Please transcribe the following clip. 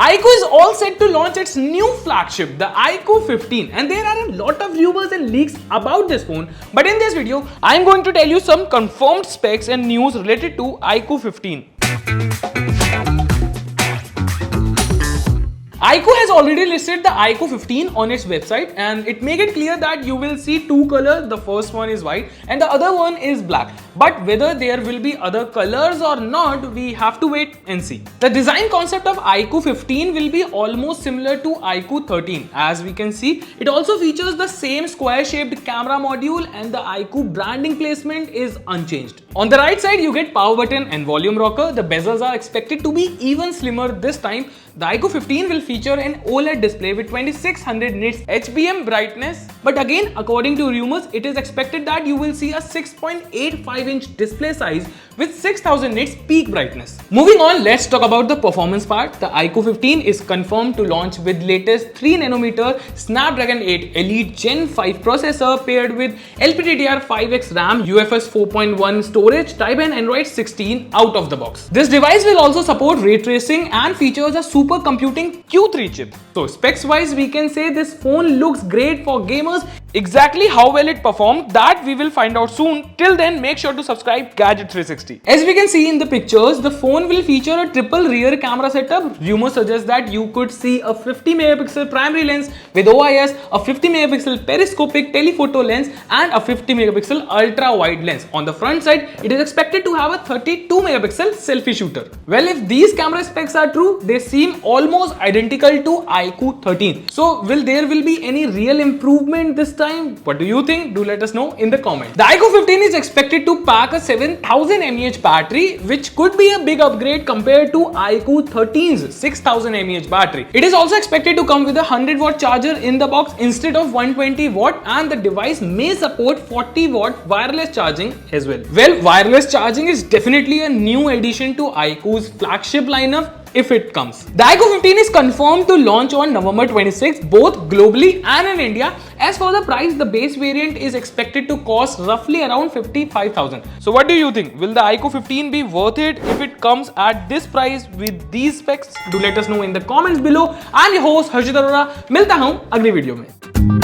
iQOO is all set to launch its new flagship, the iQOO 15, and there are a lot of rumors and leaks about this phone. But in this video, I am going to tell you some confirmed specs and news related to iQOO 15. iQOO has already listed the iQOO 15 on its website, and it made it clear that you will see two colors. The first one is white and the other one is black. But whether there will be other colors or not, we have to wait and see. The design concept of iQOO 15 will be almost similar to iQOO 13. As we can see, it also features the same square-shaped camera module, and the iQOO branding placement is unchanged. On the right side, you get power button and volume rocker. The bezels are expected to be even slimmer this time. The iQOO 15 will feature an OLED display with 2600 nits HBM brightness. But again, according to rumors, it is expected that you will see a 6.85-inch display size with 6000 nits peak brightness. Moving on, let's talk about the performance part. The iQOO 15 is confirmed to launch with latest 3nm Snapdragon 8 Elite Gen 5 processor paired with LPDDR5X RAM, UFS 4.1 storage, Type N Android 16 out of the box. This device will also support ray tracing and features a supercomputing Q3 chip. So specs wise, we can say this phone looks great for gamers. Exactly how well it performed, that we will find out soon. Till then, make sure to subscribe Gadget 360. As we can see in the pictures, the phone will feature a triple rear camera setup. Rumors suggest that you could see a 50MP primary lens with OIS, a 50MP periscopic telephoto lens, and a 50MP ultra wide lens. On the front side, it is expected to have a 32MP selfie shooter. Well, if these camera specs are true, they seem almost identical to iQOO 13. So will there be any real improvement this time? What do you think? Do let us know in the comments. The iQOO 15 is expected to pack a 7000 mAh battery, which could be a big upgrade compared to iQOO 13's 6000 mAh battery. It is also expected to come with a 100-watt charger in the box instead of 120-watt, and the device may support 40-watt wireless charging as well. Well, wireless charging is definitely a new addition to iQOO's flagship lineup if it comes. The iQOO 15 is confirmed to launch on November 26th, both globally and in India. As for the price, the base variant is expected to cost roughly around 55,000. So what do you think? Will the iQOO 15 be worth it if it comes at this price with these specs? Do let us know in the comments below. I'm your host Harshit Arora. मिलता हूं अगली video में.